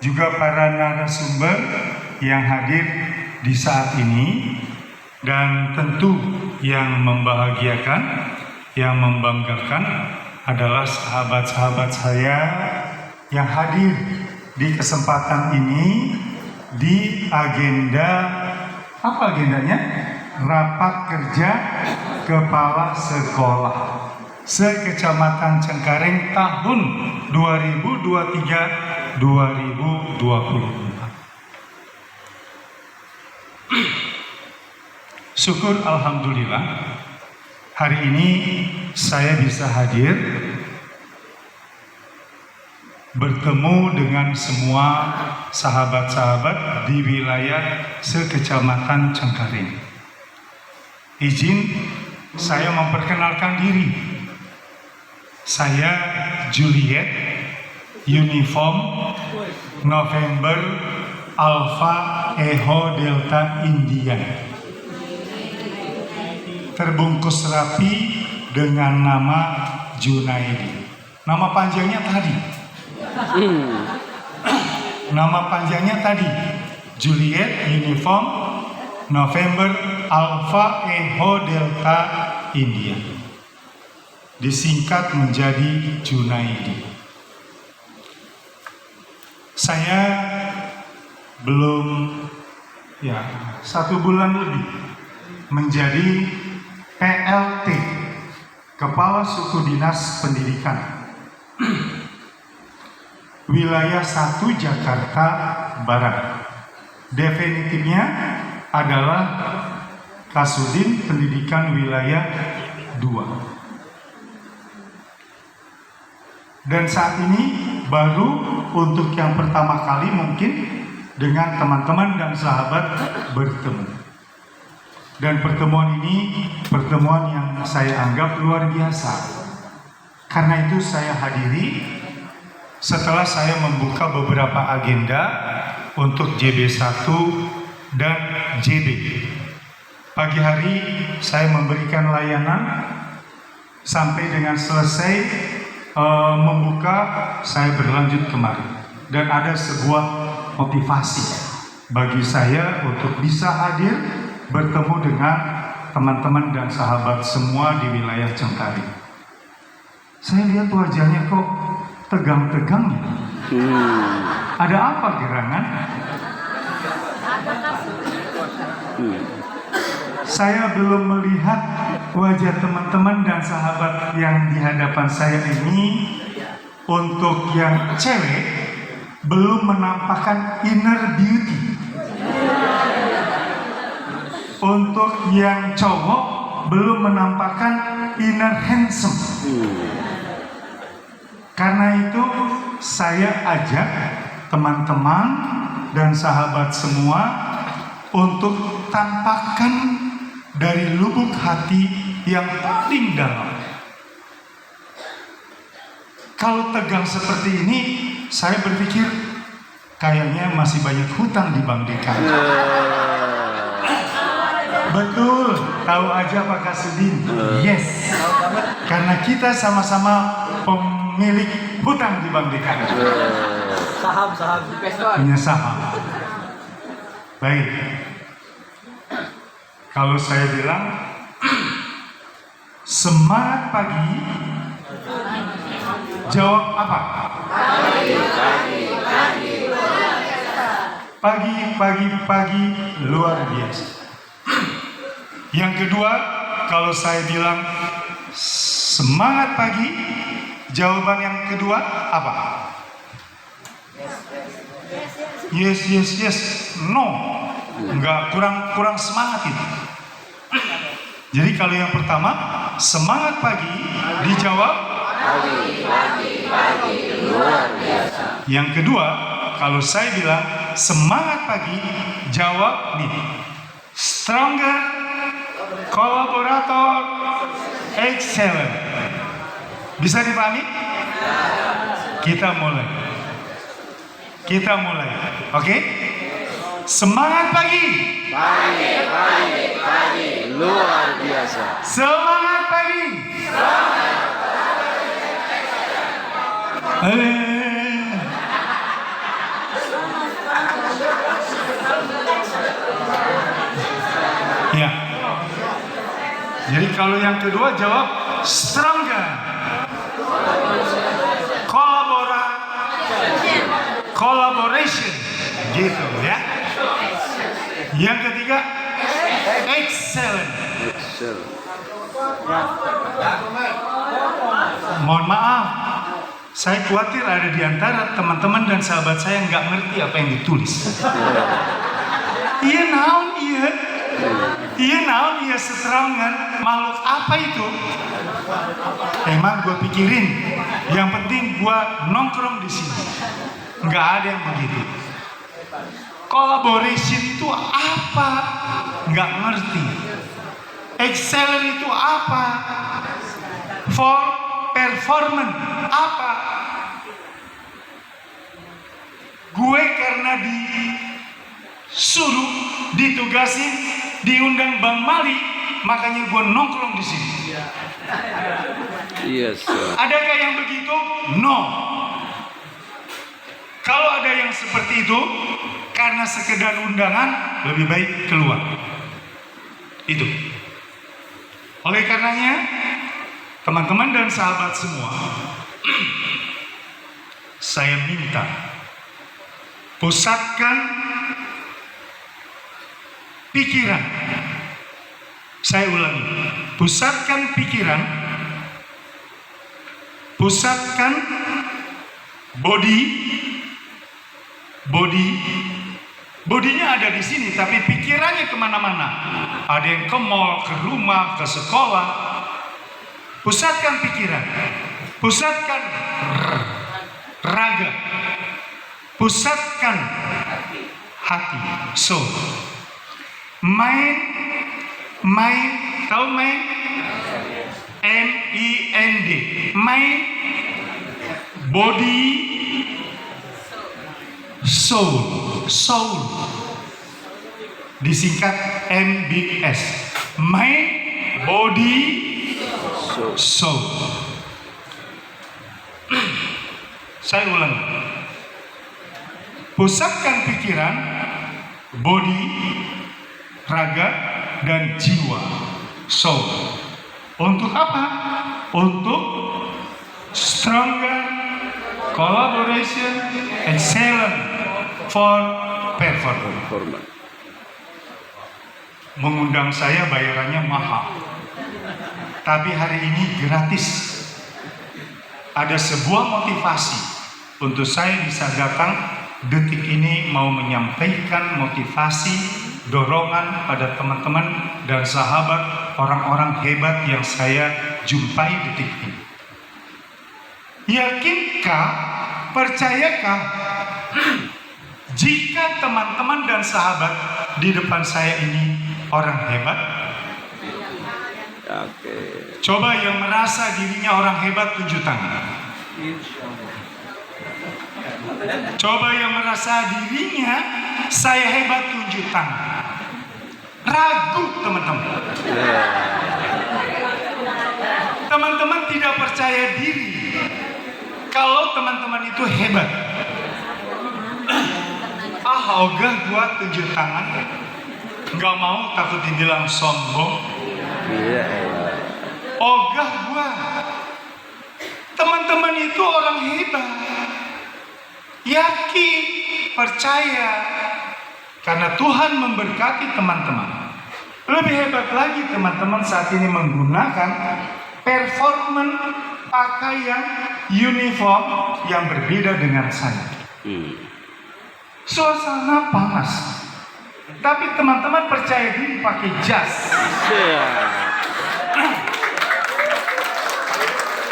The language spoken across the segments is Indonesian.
juga para narasumber yang hadir di saat ini, dan tentu yang membahagiakan, yang membanggakan adalah sahabat-sahabat saya yang hadir di kesempatan ini di agenda, apa agendanya? Rapat kerja kepala sekolah se-Kecamatan Cengkareng tahun 2023-2024. Syukur alhamdulillah hari ini saya bisa hadir bertemu dengan semua sahabat-sahabat di wilayah se-Kecamatan Cengkareng. Izin saya memperkenalkan diri. Saya Juliet, uniform November Alpha Echo Delta India. Terbungkus rapi dengan nama Junaidi. Nama panjangnya tadi. Nama panjangnya tadi Juliet, uniform November Alpha Echo Delta India, disingkat menjadi Junaidi. Saya belum 1 bulan lebih menjadi PLT, Kepala Suku Dinas Pendidikan Wilayah 1 Jakarta Barat. Definitifnya adalah Kasudin Pendidikan Wilayah 2. Dan saat ini baru untuk yang pertama kali mungkin dengan teman-teman dan sahabat bertemu. Dan pertemuan ini pertemuan yang saya anggap luar biasa. Karena itu saya hadiri setelah saya membuka beberapa agenda untuk JB1 dan JB. Pagi hari saya memberikan layanan sampai dengan selesai membuka, saya berlanjut kemari. Dan ada sebuah motivasi bagi saya untuk bisa hadir bertemu dengan teman-teman dan sahabat semua di wilayah Cengkareng. Saya lihat wajahnya kok tegang-tegang ya. Ada apa gerangan? Saya belum melihat wajah teman-teman dan sahabat yang di hadapan saya ini. Untuk yang cewek belum menampakkan inner beauty. Untuk yang cowok belum menampakkan inner handsome. Karena itu saya ajak teman-teman dan sahabat semua untuk tampakkan dari lubuk hati yang paling dalam. Kalau tegang seperti ini, saya berpikir kayaknya masih banyak hutang di Bank DKI. Betul, tahu aja Pak Kasudin. Yes, karena kita sama-sama pemilik hutang di Bank DKI. Saham investor. Punya saham. Baik. Kalau saya bilang semangat pagi, jawab apa? Pagi luar biasa. Yang kedua, kalau saya bilang semangat pagi, jawaban yang kedua apa? Yes, no. Enggak, kurang semangat itu. Jadi kalau yang pertama semangat pagi dijawab pagi luar biasa. Yang kedua, kalau saya bilang semangat pagi, jawab nih, stronger, collaborator, excellent. Bisa dipahami? Kita mulai. Oke? Semangat pagi. Pagi luar biasa. Semangat pagi. Jadi kalau yang kedua jawab stronger. Collaboration. Gitu ya. Yang ketiga excellent. Mohon maaf, saya khawatir ada di antara teman-teman dan sahabat saya nggak ngerti apa yang ditulis. Iya naon iya. Iya naon iya seterangan makhluk apa itu? Emang gue pikirin, yang penting gue nongkrong di sini. Nggak ada yang begitu. Collaboration itu apa? Nggak ngerti. Excellent itu apa? For performance apa? Gue karena disuruh, ditugasin, diundang Bang Mali, makanya gue nongkrong di sini. Yes. Adakah yang begitu? No. Kalau ada yang seperti itu, karena sekedar undangan, lebih baik keluar. Itu. Oleh karenanya, teman-teman dan sahabat semua, saya minta pusatkan pikiran. Saya ulangi, pusatkan pikiran, pusatkan bodinya ada di sini, tapi pikirannya kemana-mana. Ada yang ke mall, ke rumah, ke sekolah. Pusatkan pikiran, pusatkan raga, pusatkan hati, soul. Mind, tahu mind? M-I-N-D. Mind, body, soul, disingkat MBS. Mind, body, soul. Saya ulang. Pusatkan pikiran, body, raga, dan jiwa, soul. Untuk apa? Untuk stronger collaboration, excellent for performance. Mengundang saya bayarannya mahal, tapi hari ini gratis. Ada sebuah motivasi untuk saya bisa datang detik ini, mau menyampaikan motivasi, dorongan pada teman-teman dan sahabat, orang-orang hebat yang saya jumpai detik ini. Yakinkah, percayakah jika teman-teman dan sahabat di depan saya ini orang hebat? Oke. Coba yang merasa dirinya orang hebat tunjuk tangan. Coba yang merasa dirinya saya hebat tunjuk tangan. Ragu teman-teman. Teman-teman tidak percaya diri kalau teman-teman itu hebat. Ogah gua tunjuk tangan, nggak mau, takut dibilang sombong. Ogah gua, teman-teman itu orang hebat. Yakin, percaya, karena Tuhan memberkati teman-teman. Lebih hebat lagi teman-teman saat ini menggunakan performance pakaian uniform yang berbeda dengan saya. Suasana panas, tapi teman-teman percaya diri pakai jas.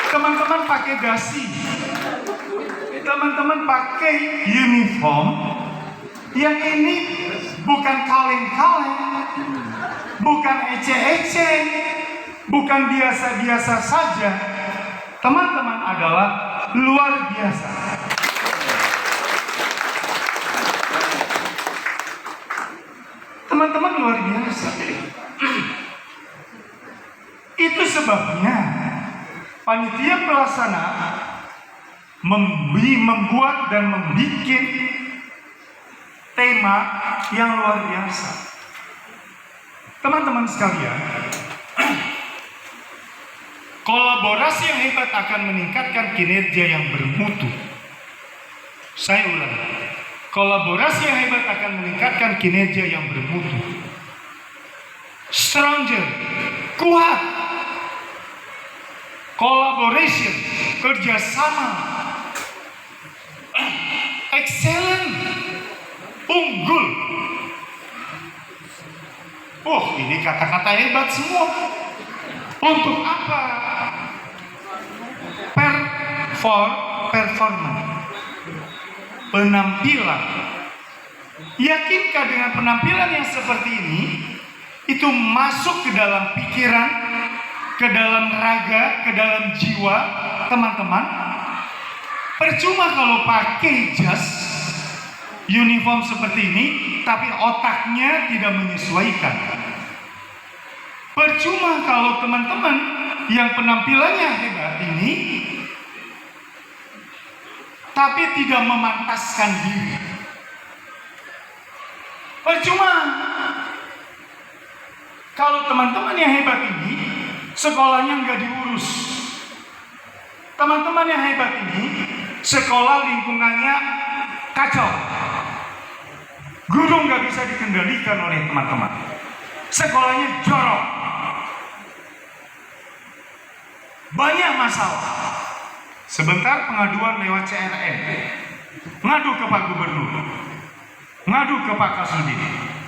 Teman-teman pakai dasi, teman-teman pakai uniform. Yang ini bukan kaleng-kaleng, bukan ece-ece, bukan biasa-biasa saja. Teman-teman adalah luar biasa. Teman-teman luar biasa. Itu sebabnya panitia pelaksana membuat dan membuat tema yang luar biasa. Teman-teman sekalian, Kolaborasi yang hebat akan meningkatkan kinerja yang bermutu. Saya ulang. Kolaborasi yang hebat akan meningkatkan kinerja yang bermutu. Stronger, kuat. Collaboration, kerjasama. Excellent, unggul. Oh, ini kata-kata hebat semua. Untuk apa? Performance, penampilan. Yakinkah dengan penampilan yang seperti ini itu masuk ke dalam pikiran, ke dalam raga, ke dalam jiwa teman-teman? Percuma kalau pakai jas uniform seperti ini tapi otaknya tidak menyesuaikan. Percuma kalau teman-teman yang penampilannya hebat ini tapi tidak memantaskan diri. Percuma kalau teman-teman yang hebat ini sekolahnya nggak diurus. Teman-teman yang hebat ini sekolah lingkungannya kacau. Guru nggak bisa dikendalikan oleh teman-teman. Sekolahnya jorok. Banyak masalah. Sebentar pengaduan lewat CRM. Ngadu ke Pak Gubernur. Ngadu ke Pak Kasudin.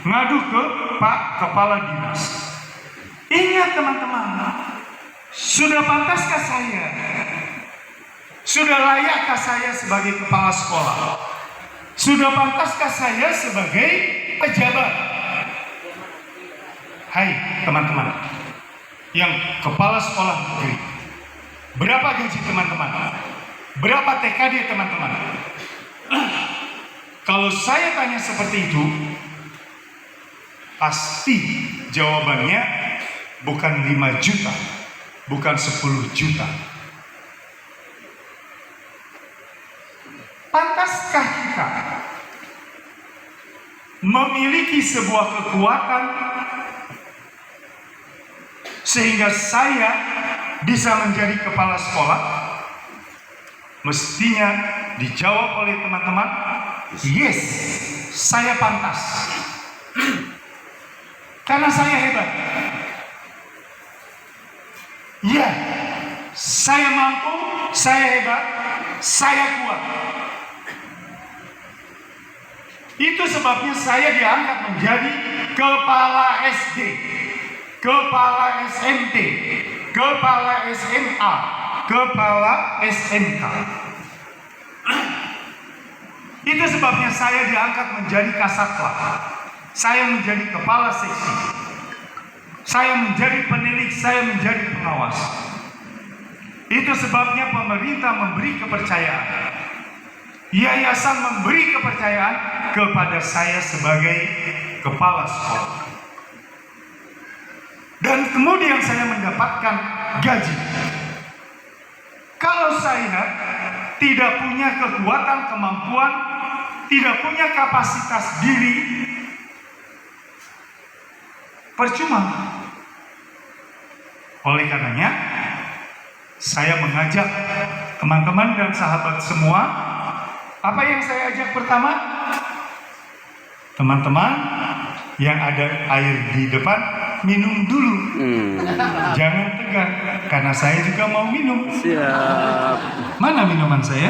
Ngadu ke Pak Kepala Dinas. Ingat teman-teman, sudah pantaskah saya? Sudah layakkah saya sebagai kepala sekolah? Sudah pantaskah saya sebagai pejabat? Hai teman-teman yang kepala sekolah negeri, berapa gaji teman-teman? Berapa TKD teman-teman? Kalau saya tanya seperti itu, pasti jawabannya bukan 5 juta, bukan 10 juta. Pantaskah kita memiliki sebuah kekuatan sehingga saya bisa menjadi kepala sekolah? Mestinya dijawab oleh teman-teman, yes, saya pantas. Karena saya hebat. Ya, saya mampu, saya hebat, saya kuat. Itu sebabnya saya diangkat menjadi kepala SD, kepala SMP, kepala SMA, kepala SMK. Itu sebabnya saya diangkat menjadi kasatlah. Saya menjadi kepala seksi. Saya menjadi penilik, saya menjadi pengawas. Itu sebabnya pemerintah memberi kepercayaan. Yayasan memberi kepercayaan kepada saya sebagai kepala sekolah. Dan kemudian saya mendapatkan gaji. Kalau saya tidak punya kekuatan, kemampuan, tidak punya kapasitas diri, percuma. Oleh karenanya, saya mengajak teman-teman dan sahabat semua. Apa yang saya ajak pertama? Teman-teman yang ada air di depan, minum dulu. Jangan tegang, karena saya juga mau minum. Siap. Mana minuman saya?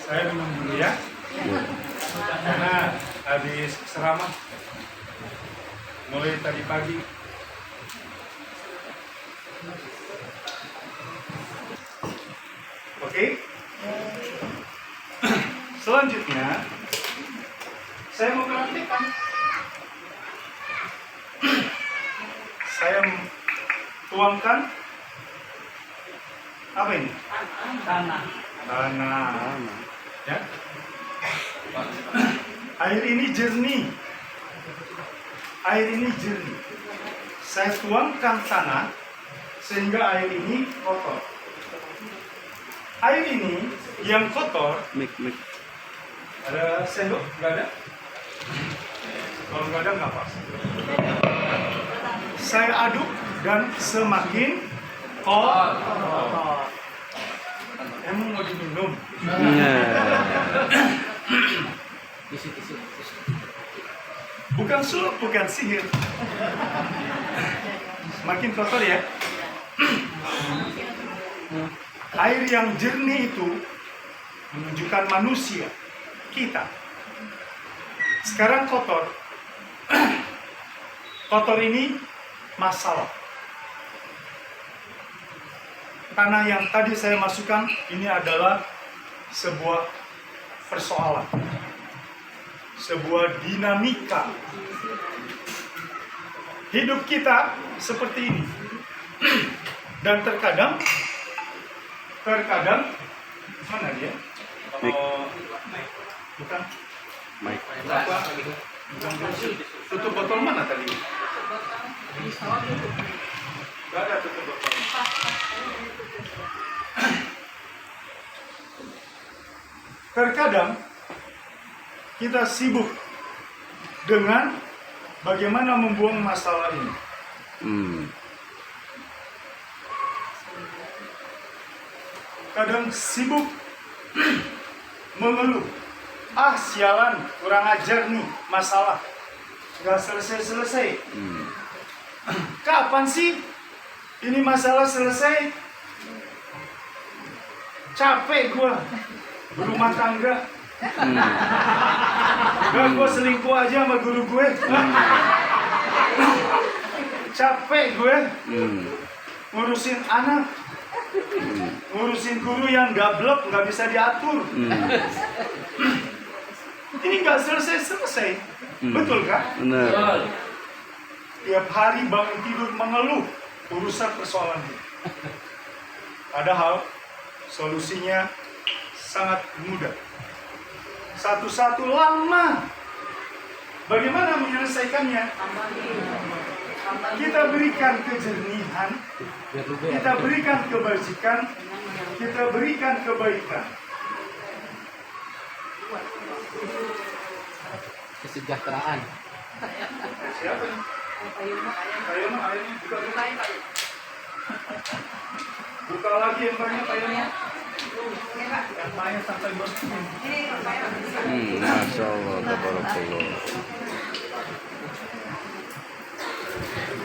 Saya minum dulu ya. Karena habis ceramah mulai tadi pagi. Oke. Selanjutnya saya mau praktekkan. Saya tuangkan apa ini? Tanah. Ya. Air ini jernih. Air ini jernih. Saya tuangkan tanah sehingga air ini kotor. Air ini yang kotor Ada sendok? Nggak ada? Kalau nggak ada nggak apa. Saya aduk dan semakin kotor. Emang mau diminum? Tisu. Bukan sulap, bukan sihir. Makin kotor ya. Air yang jernih itu menunjukkan manusia, kita. Sekarang kotor. Kotor ini masalah. Tanah yang tadi saya masukkan ini adalah sebuah persoalan, sebuah dinamika. Hidup kita seperti ini. Dan terkadang mana dia? Oh, bukan. Apa? Tutup botol mana tadi? Gak ada tutup botol. Terkadang kita sibuk dengan bagaimana membuang masalah ini. Kadang sibuk mengeluh. Ah sialan, kurang ajar nih masalah. Gak selesai-selesai. Kapan sih ini masalah selesai? Capek gua berumah tangga. Gak, gua selingkuh aja sama guru gue. Capek gue ngurusin anak, ngurusin guru yang gablek, nggak bisa diatur. Ini nggak selesai-selesai. Betul kan? Benar. Tiap hari bangun tidur mengeluh urusan persoalan ini. Padahal solusinya sangat mudah. Satu-satu lama. Bagaimana menyelesaikannya? Kita berikan kejernihan, kita berikan kebajikan, kita berikan kebaikan. Kesejahteraan. Siapa nih? Ayamnya buka dulu. Buka lagi yang banyak ayamnya. Yang banyak sampai bersih. Masya Allah, tabarakallah.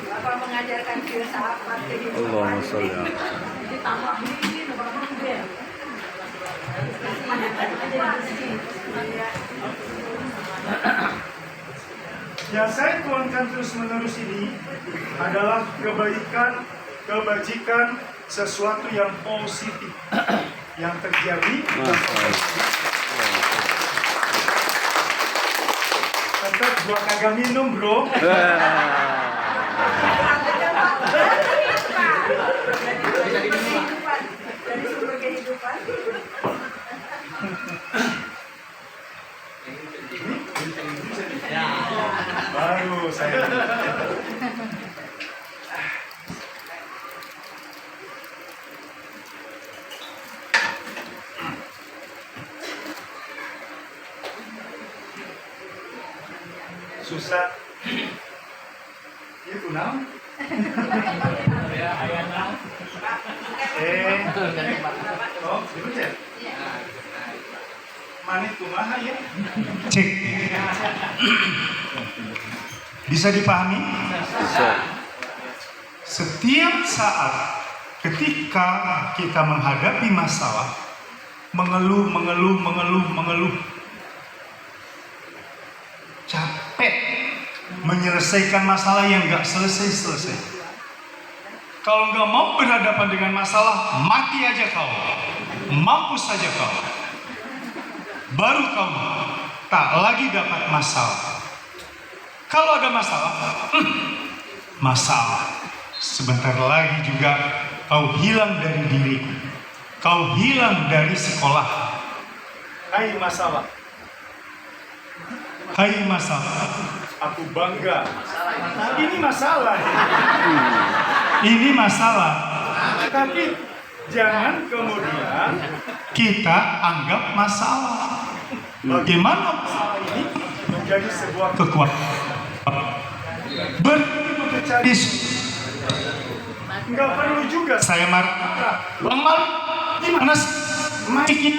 Bapak mengajarkan filsafat kehidupan. Allahumma sholli ala. Ditambah ini bapak dia. Yang saya tuangkan terus-menerus ini adalah kebaikan, kebajikan, sesuatu yang positif yang terjadi. Tetap gua kagak minum, bro. Dari sumber kehidupan. Baru saya. Susah. Itu nam. Oh, dipencet. Manit kumaha ya? Cek. Bisa dipahami? Bisa. Setiap saat ketika kita menghadapi masalah, mengeluh, capek menyelesaikan masalah yang gak selesai-selesai. Kalau gak mau berhadapan dengan masalah, mati aja kau, mampus saja kau. Baru kau tak lagi dapat masalah. Kalau ada masalah, sebentar lagi juga kau hilang dari diriku. Kau hilang dari sekolah. Hai masalah. Hai masalah. Aku bangga. Ini masalah. Ini masalah. Tapi jangan kemudian kita anggap masalah. Bagaimana masalah ini menjadi sebuah kekuatan? Mencari nggak perlu juga saya marah. Bang Mal, gimana sih? Mic-nya?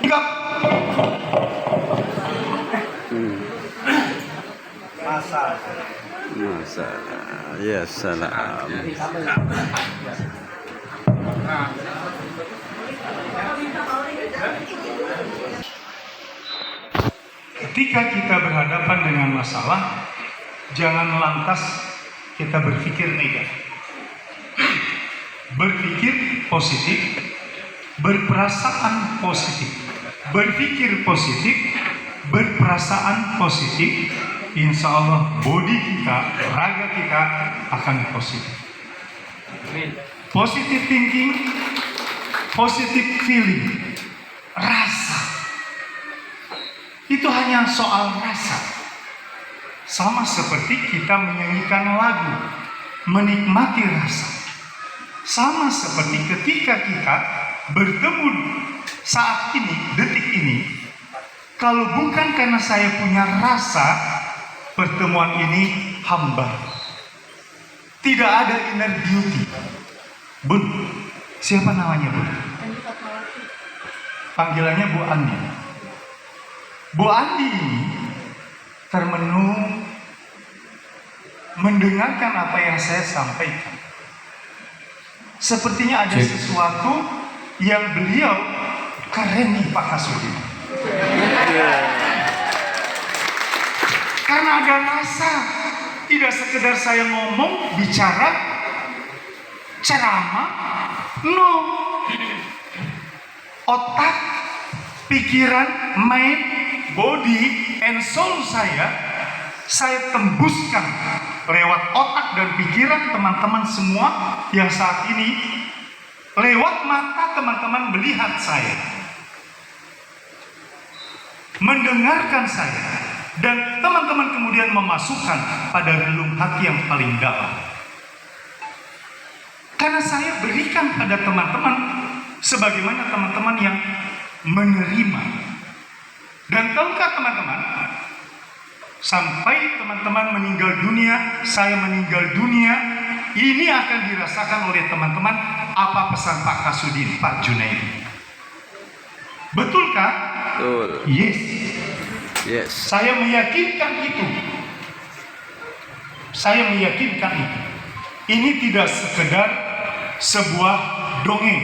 Enggak. Masalah. Ya salam. Ketika kita berhadapan dengan masalah, jangan lantas kita berpikir negatif. Berpikir positif, berperasaan positif. Berpikir positif, berperasaan positif, insya Allah body kita, raga kita akan positif. Positive thinking, positive feeling, rasa. Itu hanya soal rasa. Sama seperti kita menyanyikan lagu, menikmati rasa. Sama seperti ketika kita bertemu saat ini, detik ini, kalau bukan karena saya punya rasa, pertemuan ini hambar. Tidak ada inner beauty. Bun, siapa namanya Bun? Panggilannya Bu Andi. Bu Andi ini termenung mendengarkan apa yang saya sampaikan. Sepertinya ada sesuatu yang beliau keren nih Pak Kasudin. Karena ada rasa, tidak sekedar saya ngomong, bicara, ceramah, no. Otak, pikiran, mind, body, and soul saya tembuskan lewat otak dan pikiran teman-teman semua yang saat ini, lewat mata teman-teman melihat saya, mendengarkan saya, dan teman-teman kemudian memasukkan pada relung hati yang paling dalam. Karena saya berikan pada teman-teman sebagaimana teman-teman yang menerima. Dan tahukah teman-teman, sampai teman-teman meninggal dunia, saya meninggal dunia, ini akan dirasakan oleh teman-teman apa pesan Pak Kasudin, Pak Junaidi. Betulkah? Betul. Yes. Yes. Saya meyakinkan itu. Saya meyakinkan itu. Ini tidak sekedar sebuah dongeng.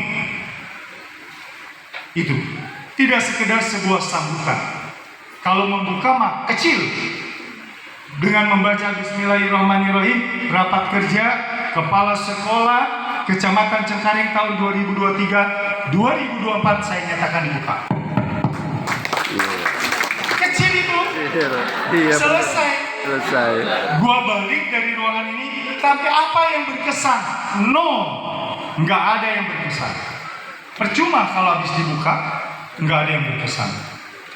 Itu tidak sekedar sebuah sambutan. Kalau membuka mah kecil. Dengan membaca Bismillahirrahmanirrahim, rapat kerja kepala sekolah Kecamatan Cengkareng tahun 2023 2024 saya nyatakan dibuka. Kecil itu. Iya, Selesai. selesai. Gua balik dari ruangan ini, tapi apa yang berkesan? No, nggak ada yang berkesan. Percuma kalau habis dibuka, nggak ada yang berkesan.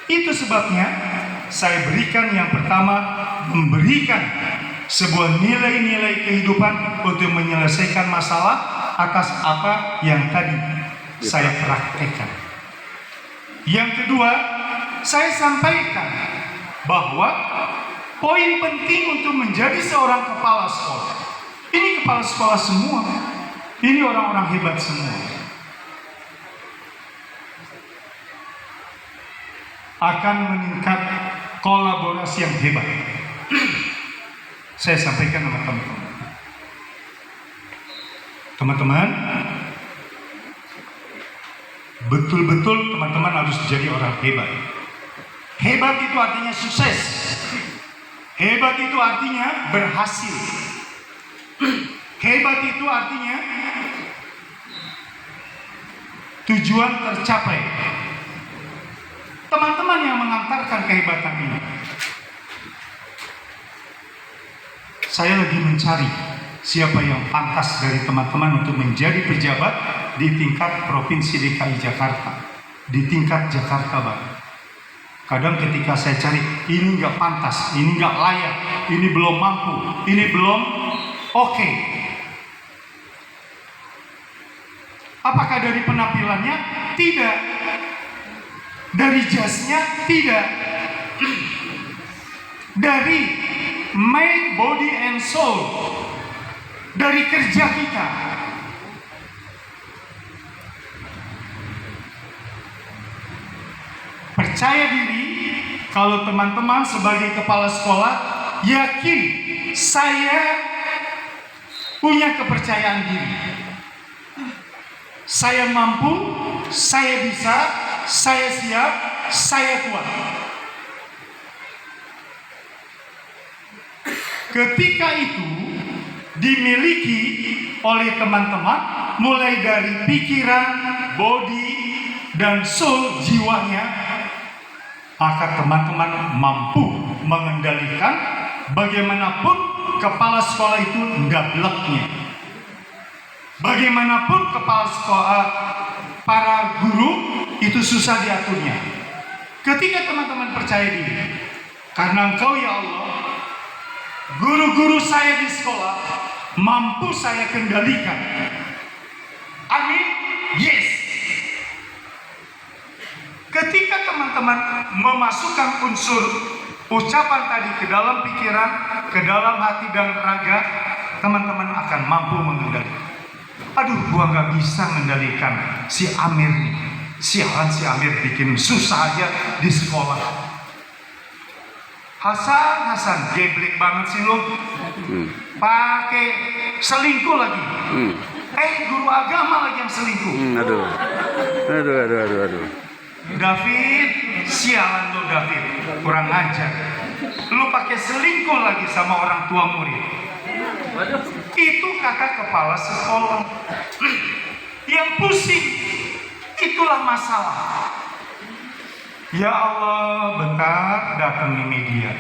Itu sebabnya saya berikan yang pertama, memberikan sebuah nilai-nilai kehidupan untuk menyelesaikan masalah atas apa yang tadi saya praktekkan. Yang kedua, saya sampaikan bahwa poin penting untuk menjadi seorang kepala sekolah. Ini kepala sekolah semua. Ini orang-orang hebat semua. Akan meningkat kolaborasi yang hebat. Saya sampaikan sama teman-teman. Teman-teman, betul-betul teman-teman harus jadi orang hebat. Hebat itu artinya sukses. Hebat itu artinya berhasil. Hebat itu artinya tujuan tercapai. Teman-teman yang mengantarkan kehebatan ini. Saya lagi mencari siapa yang pantas dari teman-teman untuk menjadi pejabat di tingkat Provinsi DKI Jakarta, di tingkat Jakarta Barat. Kadang ketika saya cari, ini nggak pantas, ini nggak layak, ini belum mampu, ini belum oke. Apakah dari penampilannya? Tidak. dari jasnya? Tidak. Dari mind, body, and soul, dari kerja kita. Percaya diri kalau teman-teman sebagai kepala sekolah yakin saya punya kepercayaan diri. Saya mampu, saya bisa, saya siap, saya kuat. Ketika itu dimiliki oleh teman-teman, mulai dari pikiran, body, dan soul jiwanya, maka teman-teman mampu mengendalikan bagaimanapun kepala sekolah itu ndableknya. Bagaimanapun kepala sekolah, para guru itu susah diaturnya. Ketika teman-teman percaya diri, karena Engkau ya Allah, guru-guru saya di sekolah mampu saya kendalikan. Amin. Yes. Ketika teman-teman memasukkan unsur ucapan tadi ke dalam pikiran, ke dalam hati dan raga, teman-teman akan mampu mengendalikan. Aduh, gua nggak bisa mengendalikan si Amir nih. Sialan si Amir bikin susah aja di sekolah. Hasan, geblek banget sih lo. Pakai selingkuh lagi. Guru agama lagi yang selingkuh. Aduh. David, sialan lo David, kurang ajar. Lu pakai selingkuh lagi sama orang tua murid. Itu kata kepala sekolah. Yang pusing, itulah masalah. Ya Allah, bentar datang di media.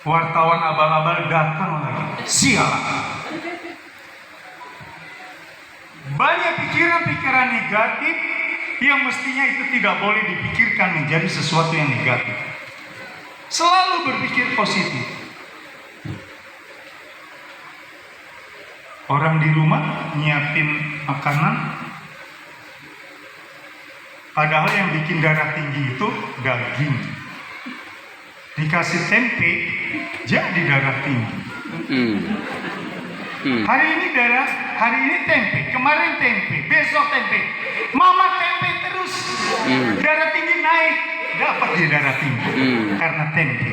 Wartawan abal-abal datang lagi. Sialan. Banyak pikiran-pikiran negatif yang mestinya itu tidak boleh dipikirkan menjadi sesuatu yang negatif. Selalu berpikir positif. Orang di rumah nyiapin makanan, padahal yang bikin darah tinggi itu daging. Dikasih tempe, jadi darah tinggi. Hari ini tempe, kemarin tempe, besok tempe. Mama tempe terus, darah tinggi naik, dapat dia darah tinggi karena tempe.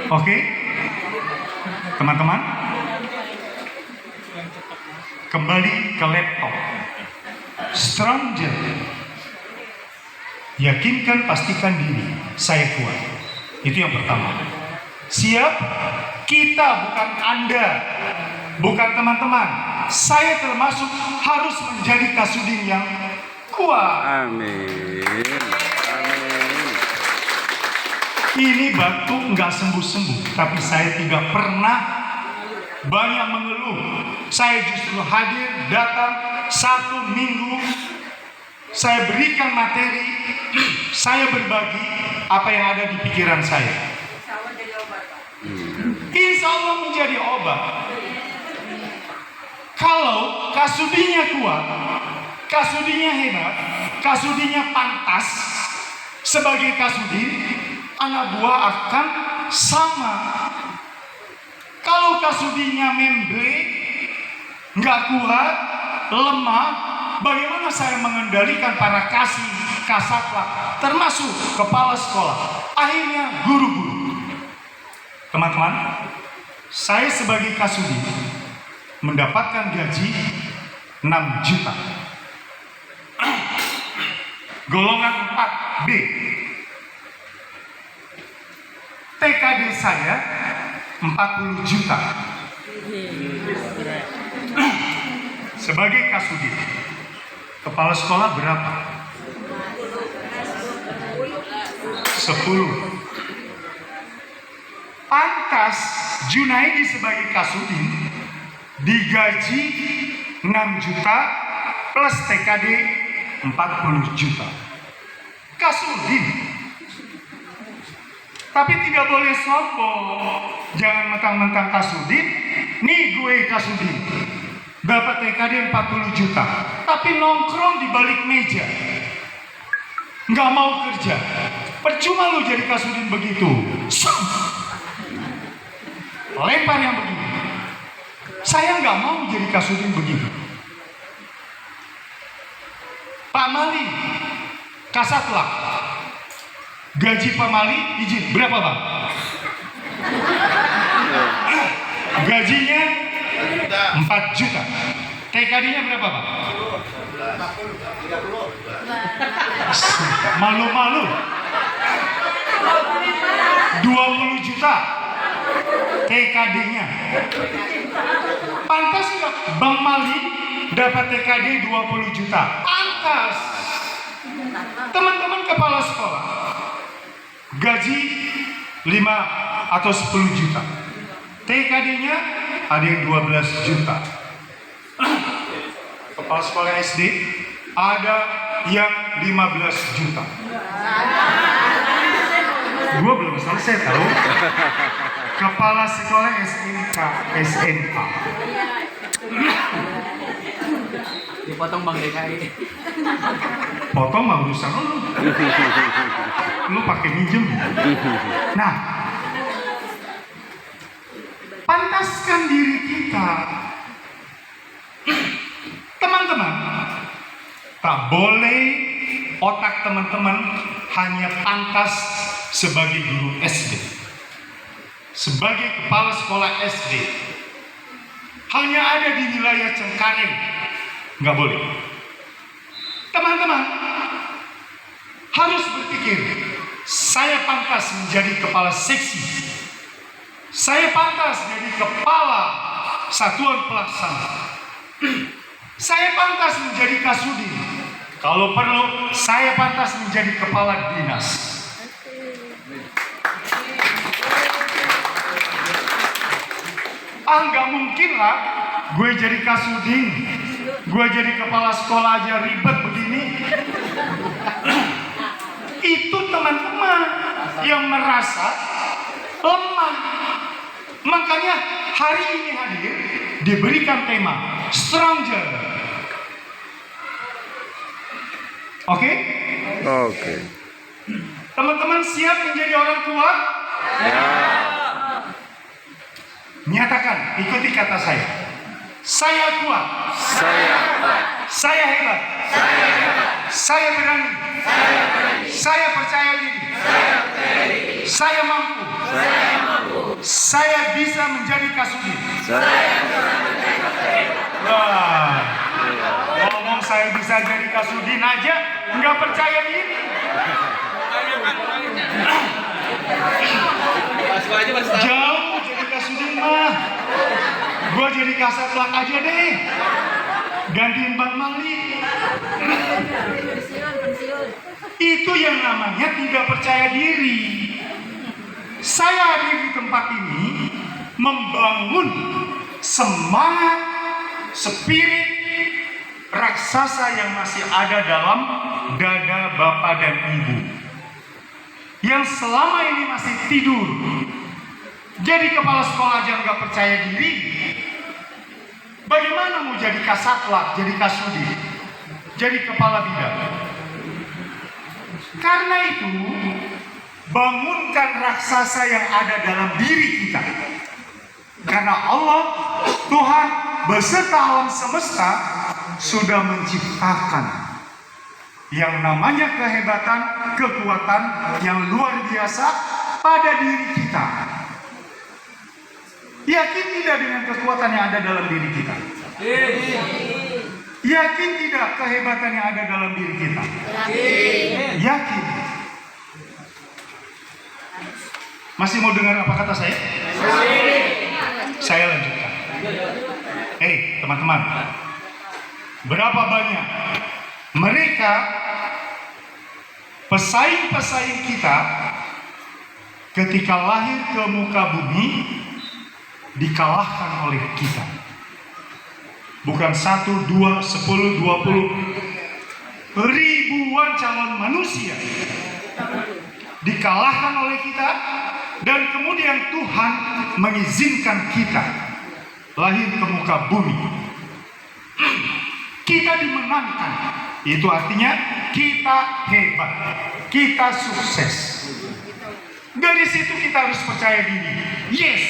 Oke, teman-teman, kembali ke laptop. Stranger, yakinkan, pastikan diri, saya kuat. Itu yang pertama. Siap, kita bukan Anda, bukan teman-teman. Saya termasuk harus menjadi kasudin yang kuat. Amin. Ini batu nggak sembuh-sembuh, tapi saya tidak pernah banyak mengeluh. Saya justru hadir, datang 1 minggu, saya berikan materi, saya berbagi apa yang ada di pikiran saya. Insya Allah menjadi obat. Kalau kasudinya kuat, kasudinya hebat, kasudinya pantas sebagai kasudin, anak buah akan sama. Kalau kasudinya memble, nggak kuat, lemah, bagaimana saya mengendalikan para kasatlah, termasuk kepala sekolah, akhirnya guru-guru. Teman-teman, saya sebagai kasudin mendapatkan gaji 6 juta. Golongan 4B. TKD saya 40 juta. Sebagai kasudin, kepala sekolah berapa? 10. Pantas Junaidi sebagai kasudin digaji 6 juta plus TKD 40 juta. Kasudin. Tapi tidak boleh sombong. Jangan mentang-mentang kasudin. Nih gue kasudin. dapat TKD 40 juta, tapi nongkrong di balik meja, nggak mau kerja. Percuma lu jadi kasudin begitu. Lempar yang begini. Saya nggak mau jadi kasudin begitu. Pak Mali, Kasatlak, gaji Pak Mali izin berapa Bang? Gajinya 4 juta. TKD-nya berapa Bang? Malu-malu. 20 juta TKD-nya. Pantas nggak Bang Mali dapat TKD 20 juta? Pantas. Teman-teman kepala sekolah gaji 5 atau 10 juta. TKD-nya ada yang 12 juta. Kepala sekolah SD ada yang 15 juta. Gua belum selesai tahu. Kepala sekolah SMK, SMA. Dipotong Bang DKI. Potong mah urusan lu. Lu pakai minjem. Nah, pantaskan diri kita. Teman-teman, tak boleh otak teman-teman hanya pantas sebagai guru SD, sebagai kepala sekolah SD, hanya ada di wilayah Cengkareng, nggak boleh. Teman-teman harus berpikir, saya pantas menjadi kepala seksi, saya pantas jadi kepala satuan pelaksana, saya pantas menjadi kasudin. Kalau perlu, saya pantas menjadi kepala dinas. Nggak mungkin lah gue jadi kasudin, gue jadi kepala sekolah aja ribet begini. Itu teman-teman yang merasa lemah. Makanya hari ini hadir diberikan tema Stronger. Oke? Oke. Teman-teman siap menjadi orang tua? Ya. Nyatakan, ikuti kata saya. Saya kuat. Saya kuat. Saya hebat. Saya hebat. Saya berani. Saya berani. Saya percaya diri. Saya percaya diri. Saya mampu. Saya mampu. Saya bisa menjadi kasudin. Saya bisa menjadi kasudin. Wah, ngomong saya bisa jadi kasudin aja, nggak percaya diri. Jauh jadi kasudin mah. Gua jadi kasatlak aja deh. Gantiin Bang Mali. Itu yang namanya tidak percaya diri. Saya hadir di tempat ini membangun semangat, spirit raksasa yang masih ada dalam dada Bapak dan Ibu, yang selama ini masih tidur. Jadi kepala sekolah aja nggak percaya diri, bagaimana mau jadi kasatlak, jadi kasudin, jadi kepala bidang? Karena itu, bangunkan raksasa yang ada dalam diri kita. Karena Allah, Tuhan beserta alam semesta sudah menciptakan yang namanya kehebatan, kekuatan yang luar biasa pada diri kita. Yakin tidak dengan kekuatan yang ada dalam diri kita? Yakin tidak kehebatan yang ada dalam diri kita? Yakin. Masih mau dengar apa kata saya? Saya lanjutkan. Teman-teman, berapa banyak mereka pesaing-pesaing kita ketika lahir ke muka bumi dikalahkan oleh kita? Bukan 1, 2, 10, 20, ribuan calon manusia dikalahkan oleh kita, dan kemudian Tuhan mengizinkan kita lahir ke muka bumi. Kita dimenangkan. Itu artinya kita hebat, kita sukses. Dari situ kita harus percaya diri. Yes,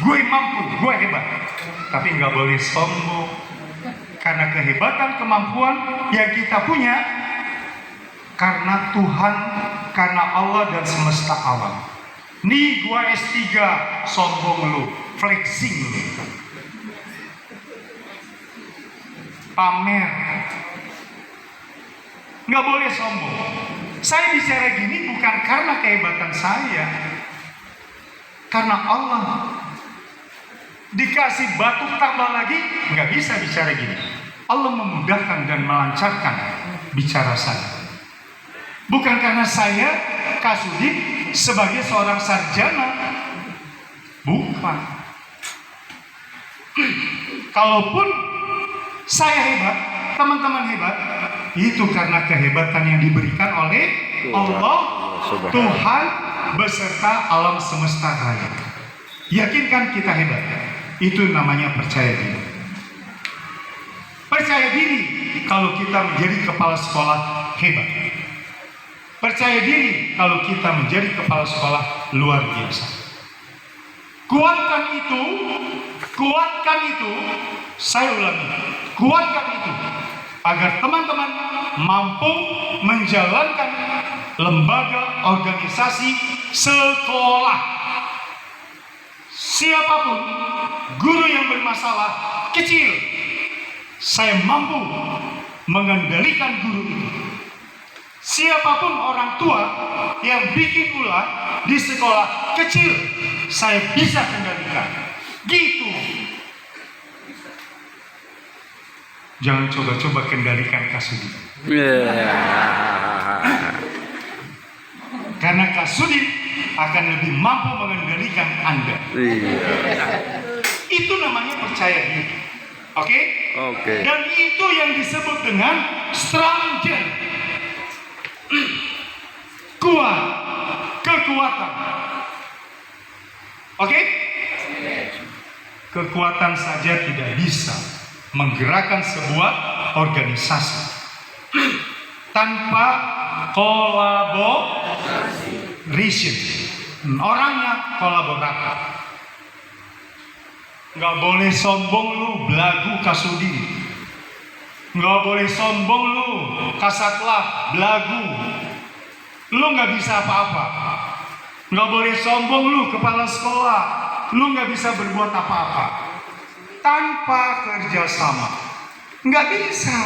gue mampu, gue hebat. Tapi nggak boleh sombong. Karena kehebatan, kemampuan yang kita punya karena Tuhan, karena Allah dan semesta alam. Nih gua S3, sombong lu, flexing lu. Pamer. Nggak boleh sombong. Saya bicara gini bukan karena kehebatan saya, karena Allah. Dikasih batu tambah lagi, nggak bisa bicara gini. Allah memudahkan dan melancarkan bicara saya. Bukan karena saya, Kasudin, sebagai seorang sarjana. Bukan. Kalaupun saya hebat, teman-teman hebat, itu karena kehebatan yang diberikan oleh Allah, Tuhan, beserta alam semesta raya. Yakinkan kita hebat. Itu namanya percaya diri. Percaya diri kalau kita menjadi kepala sekolah hebat. Percaya diri kalau kita menjadi kepala sekolah luar biasa. Kuatkan itu, saya ulangi, kuatkan itu, agar teman-teman mampu menjalankan lembaga organisasi sekolah. Siapapun guru yang bermasalah kecil, saya mampu mengendalikan guru itu. Siapapun orang tua yang bikin ulah di sekolah kecil, saya bisa kendalikan. Gitu. Jangan coba-coba kendalikan Kasudin. Karena Kasudin akan lebih mampu mengendalikan Anda. Itu namanya percaya diri. Oke? Dan itu yang disebut dengan stranger. Kuat, kekuatan. Oke? Kekuatan saja tidak bisa menggerakkan sebuah organisasi tanpa kolaborasi. Orangnya kolaborator. Nggak boleh sombong lu, belagu Kasudin. Nggak boleh sombong lu, kasatlah, belagu. Lu nggak bisa apa-apa. Nggak boleh sombong lu, kepala sekolah. Lu nggak bisa berbuat apa-apa. Tanpa kerjasama. Nggak bisa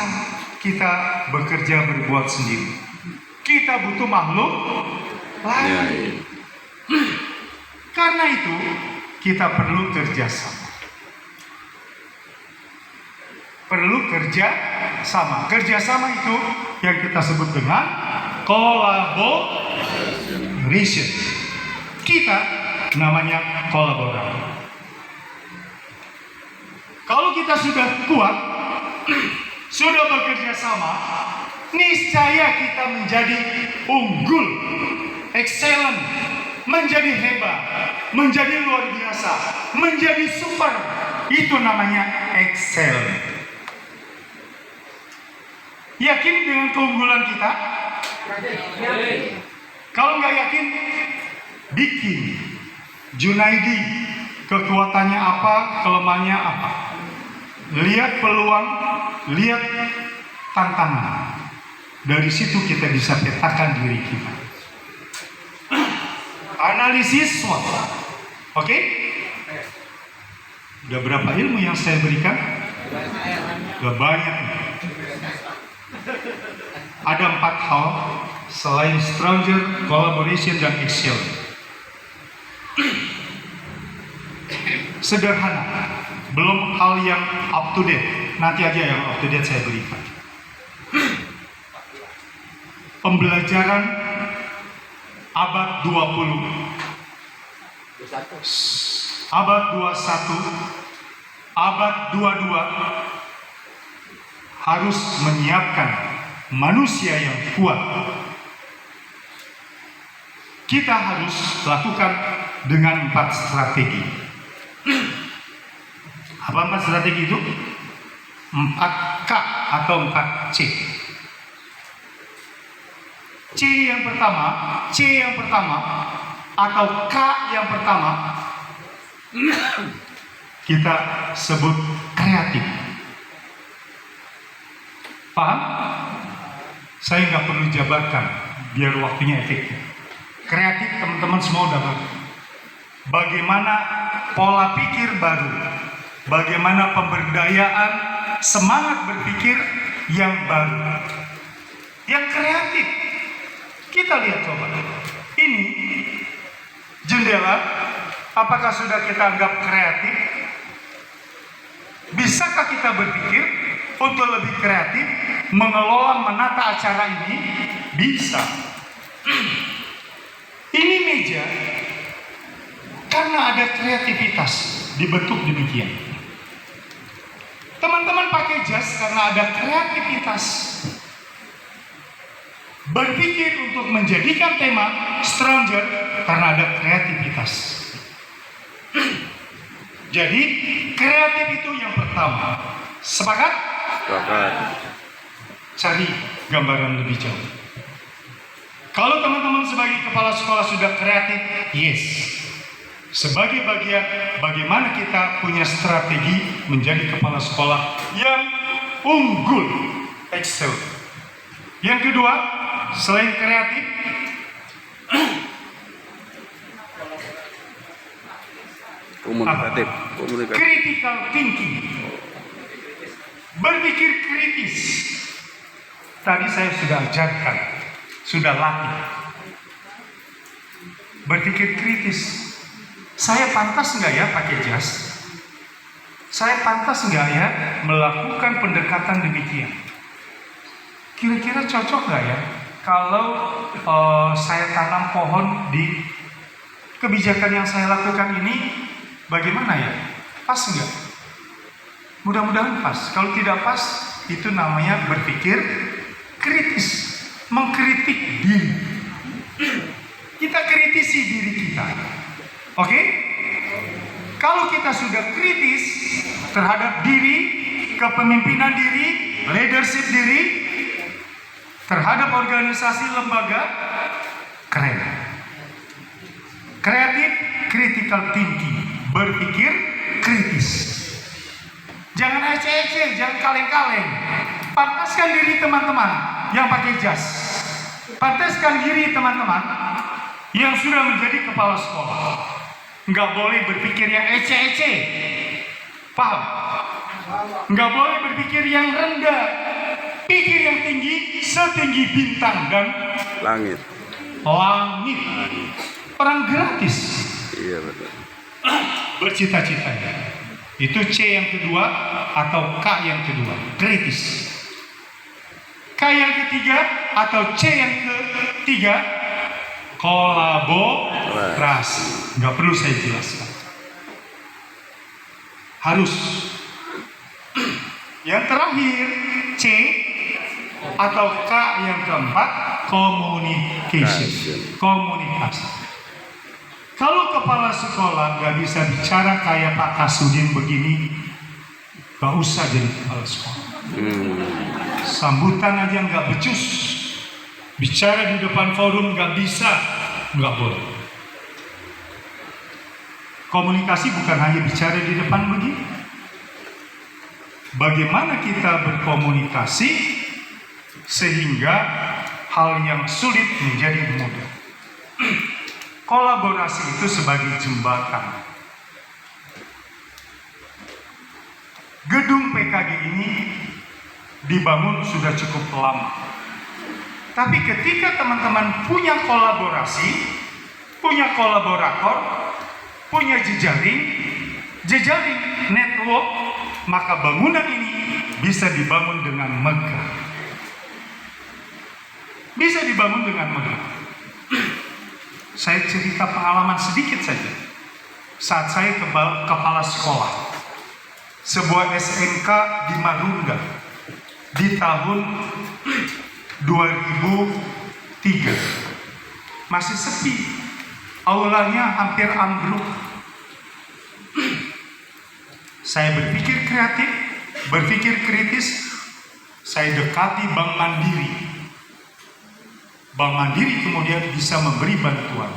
kita bekerja berbuat sendiri. Kita butuh makhluk lain. Karena itu, kita perlu kerjasama. Kerjasama itu yang kita sebut dengan collaboration. Kita namanya kolaborator. Kalau kita sudah kuat, sudah bekerja sama, niscaya kita menjadi unggul, excellent, menjadi hebat, menjadi luar biasa, menjadi super. Itu namanya excellent. Yakin dengan keunggulan kita? Kalau nggak yakin, bikin Junaidi, kekuatannya apa, kelemahannya apa. Lihat peluang, lihat tantangan. Dari situ kita bisa petakan diri kita. Analisis SWOT. Oke? Udah berapa ilmu yang saya berikan? Udah banyak. Ada 4 hal selain stranger, collaboration, dan excellence. Sederhana, belum hal yang up to date. Nanti aja yang up to date saya berikan. Pembelajaran abad 20, abad 21, abad 22 harus menyiapkan manusia yang kuat. Kita harus lakukan dengan 4 strategi. Apa 4 strategi itu? 4K atau 4C. C yang pertama atau K yang pertama kita sebut kreatif. Paham? Saya nggak perlu jabarkan biar waktunya efektif. Kreatif teman-teman semua udah tahu. Bagaimana pola pikir baru, bagaimana pemberdayaan semangat berpikir yang baru, yang kreatif. Kita lihat coba. Ini jendela, apakah sudah kita anggap kreatif? Bisakah kita berpikir untuk lebih kreatif mengelola menata acara ini? Bisa. Ini meja karena ada kreativitas dibentuk demikian. Teman-teman pakai jas karena ada kreativitas. Berpikir untuk menjadikan tema stranger karena ada kreativitas. Jadi kreatif itu yang pertama. Sepakat? Sepakat. Cari gambaran lebih jauh. Kalau teman-teman sebagai kepala sekolah sudah kreatif, yes. Sebagai bagian bagaimana kita punya strategi menjadi kepala sekolah yang unggul, excel. Yang kedua, selain kreatif, Komunikatif. critical thinking, berpikir kritis. Tadi saya sudah ajarkan, sudah latih. Berpikir kritis. Saya pantas nggak ya pakai jas? Saya pantas nggak ya melakukan pendekatan demikian? Kira-kira cocok nggak ya kalau saya tanam pohon di kebijakan yang saya lakukan ini? Bagaimana ya? Pas nggak? Mudah-mudahan pas. Kalau tidak pas, itu namanya berpikir kritis, mengkritik diri. Kita kritisi diri kita. Oke? Kalau kita sudah kritis terhadap diri, kepemimpinan diri, leadership diri, terhadap organisasi lembaga, keren. Kreatif, critical thinking, berpikir kritis. Jangan ece-ece, jangan kaleng-kaleng. Pantaskan diri teman-teman yang pakai jas. Pantaskan diri teman-teman yang sudah menjadi kepala sekolah. Nggak boleh berpikir yang ece-ece. Paham? Nggak boleh berpikir yang rendah. Pikir yang tinggi, setinggi bintang dan Langit. langit. Orang gratis. Iya betul. Bercita-cita. Itu C yang kedua atau K yang kedua. Kritis. K yang ketiga atau C yang ketiga, kolaborasi. Nggak perlu saya jelaskan. Harus. Yang terakhir C atau K yang keempat, communication. Komunikasi. Kalau kepala sekolah nggak bisa bicara kayak Pak Kasudin begini, nggak usah jadi kepala sekolah. Sambutan aja nggak becus, bicara di depan forum nggak bisa, nggak boleh. Komunikasi bukan hanya bicara di depan begini. Bagaimana kita berkomunikasi sehingga hal yang sulit menjadi mudah. Kolaborasi itu sebagai jembatan. Gedung PKG ini dibangun sudah cukup lama. Tapi ketika teman-teman punya kolaborasi, punya kolaborator, punya jejaring network, maka bangunan ini bisa dibangun dengan megah. Bisa dibangun dengan megah. Saya cerita pengalaman sedikit saja. Saat saya kepala sekolah sebuah SMK di Marunda di tahun 2003, masih sepi, aulanya hampir ambruk. Saya berpikir kreatif, berpikir kritis, saya dekati Bank Mandiri. Bank Mandiri kemudian bisa memberi bantuan.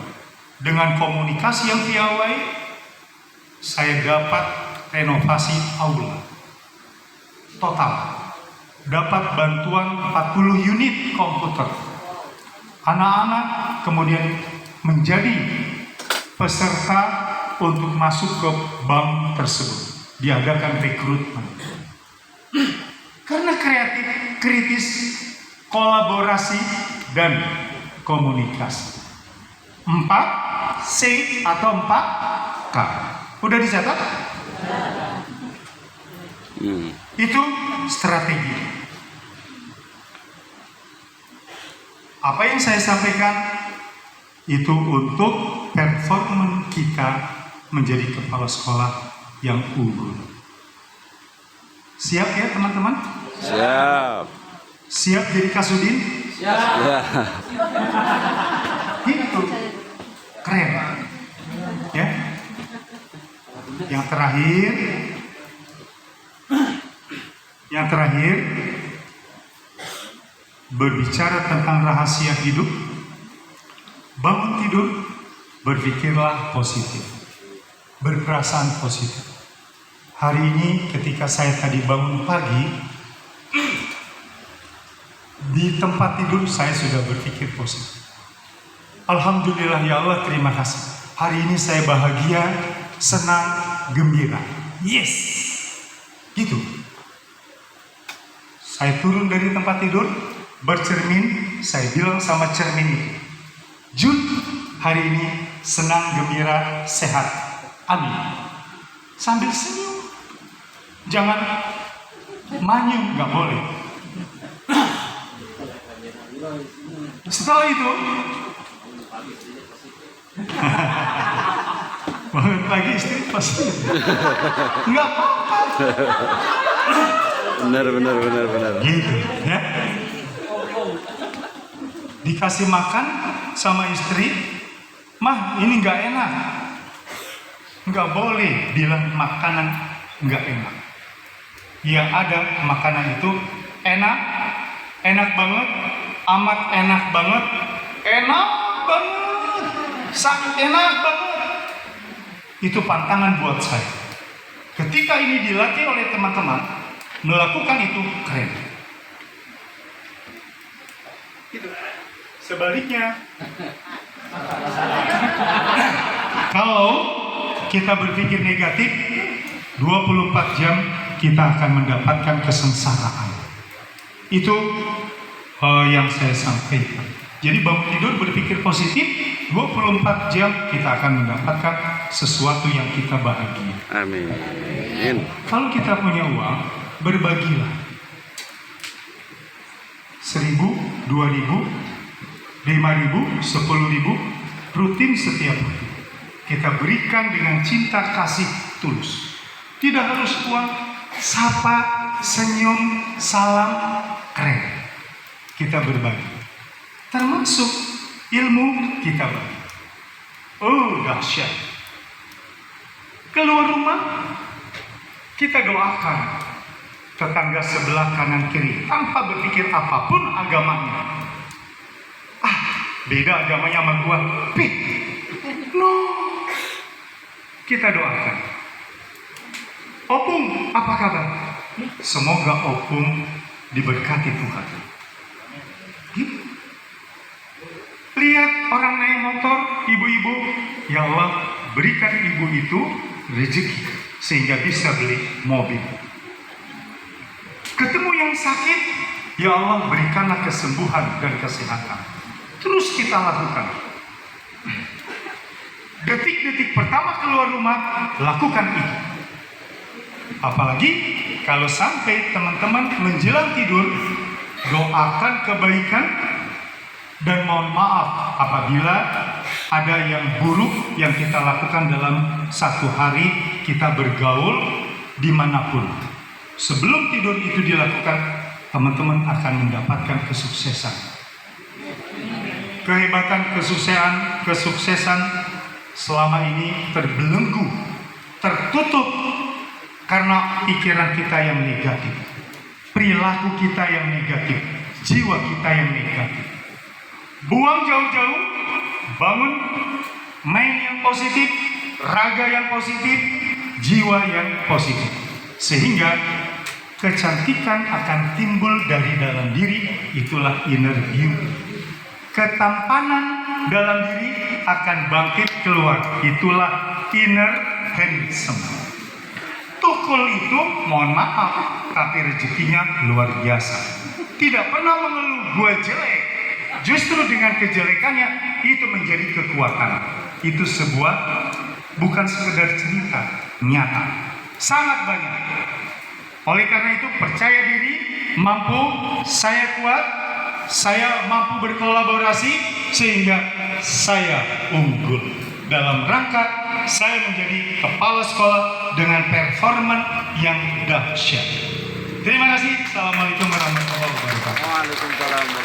Dengan komunikasi yang piawai, saya dapat renovasi aula. Total, dapat bantuan 40 unit komputer. Anak-anak kemudian menjadi peserta untuk masuk ke bank tersebut. Diadakan rekrutmen. Karena kreatif, kritis, kolaborasi, dan komunikasi. 4C atau 4K. Udah dicatat? Itu strategi. Apa yang saya sampaikan itu untuk performa kita menjadi kepala sekolah yang unggul. Siap ya teman-teman? Siap. Siap jadi Kasudin? Ya. Itu keren. Ya. Yang terakhir berbicara tentang rahasia hidup. Bangun tidur, berpikirlah positif, berperasaan positif. Hari ini ketika saya tadi bangun pagi, di tempat tidur saya sudah berpikir positif. Alhamdulillah ya Allah, terima kasih. Hari ini saya bahagia, senang, gembira. Yes, gitu. Saya turun dari tempat tidur, bercermin, saya bilang sama cermin itu, Jun, hari ini senang, gembira, sehat. Amin. Sambil senyum. Jangan manyun, nggak boleh. Setelah itu, bangun pagi istri pasti nggak apa-apa. Benar. Gitu, ya. Dikasih makan sama istri, mah ini nggak enak. Nggak boleh bilang makanan nggak enak. Ya ada makanan itu enak, enak banget, amat enak banget, sangat enak banget. Itu pantangan buat saya. Ketika ini dilatih oleh teman-teman, melakukan itu keren. Sebaliknya, kalau kita berpikir negatif, 24 jam kita akan mendapatkan kesengsaraan. Itu yang saya sampaikan. Jadi bangun tidur berpikir positif, 24 jam kita akan mendapatkan sesuatu yang kita bahagia. Amin. Kalau kita punya uang, berbagilah. 1.000, 2.000, 5.000, 10.000, rutin setiap hari. Kita berikan dengan cinta kasih tulus. Tidak harus uang, sapa, senyum, salam, keren. Kita berbagi. Termasuk ilmu kita bagi. Oh, dahsyat. Keluar rumah, kita doakan tetangga sebelah kanan kiri tanpa berpikir apapun agamanya. Beda agamanya sama gua, no. Kita doakan. Opung, apa kabar? Semoga Opung diberkati Tuhan. Gitu. Lihat orang naik motor, ibu-ibu, ya Allah berikan ibu itu rezeki sehingga bisa beli mobil. Ketemu yang sakit, ya Allah berikanlah kesembuhan dan kesehatan. Terus kita lakukan. Detik-detik pertama keluar rumah, lakukan itu. Apalagi kalau sampai teman-teman menjelang tidur, doakan kebaikan dan mohon maaf apabila ada yang buruk yang kita lakukan dalam satu hari kita bergaul dimanapun. Sebelum tidur itu dilakukan, teman-teman akan mendapatkan kesuksesan. Kehebatan kesuksesan selama ini terbelenggu, tertutup Karena pikiran kita yang negatif, perilaku kita yang negatif, jiwa kita yang negatif. Buang jauh-jauh, bangun main yang positif, raga yang positif, jiwa yang positif. Sehingga kecantikan akan timbul dari dalam diri, itulah inner beauty. Ketampanan dalam diri akan bangkit keluar, itulah inner handsome. Tukul itu, mohon maaf, tapi rezekinya luar biasa. Tidak pernah mengeluh, gue jelek. Justru dengan kejelekannya, itu menjadi kekuatan. Itu sebuah, bukan sekedar cerita, nyata. Sangat banyak. Oleh karena itu, percaya diri, mampu, saya kuat, saya mampu berkolaborasi, sehingga saya unggul. Dalam rangka saya menjadi kepala sekolah dengan performan yang dahsyat. Terima kasih. Assalamualaikum warahmatullahi wabarakatuh. Waalaikumsalam.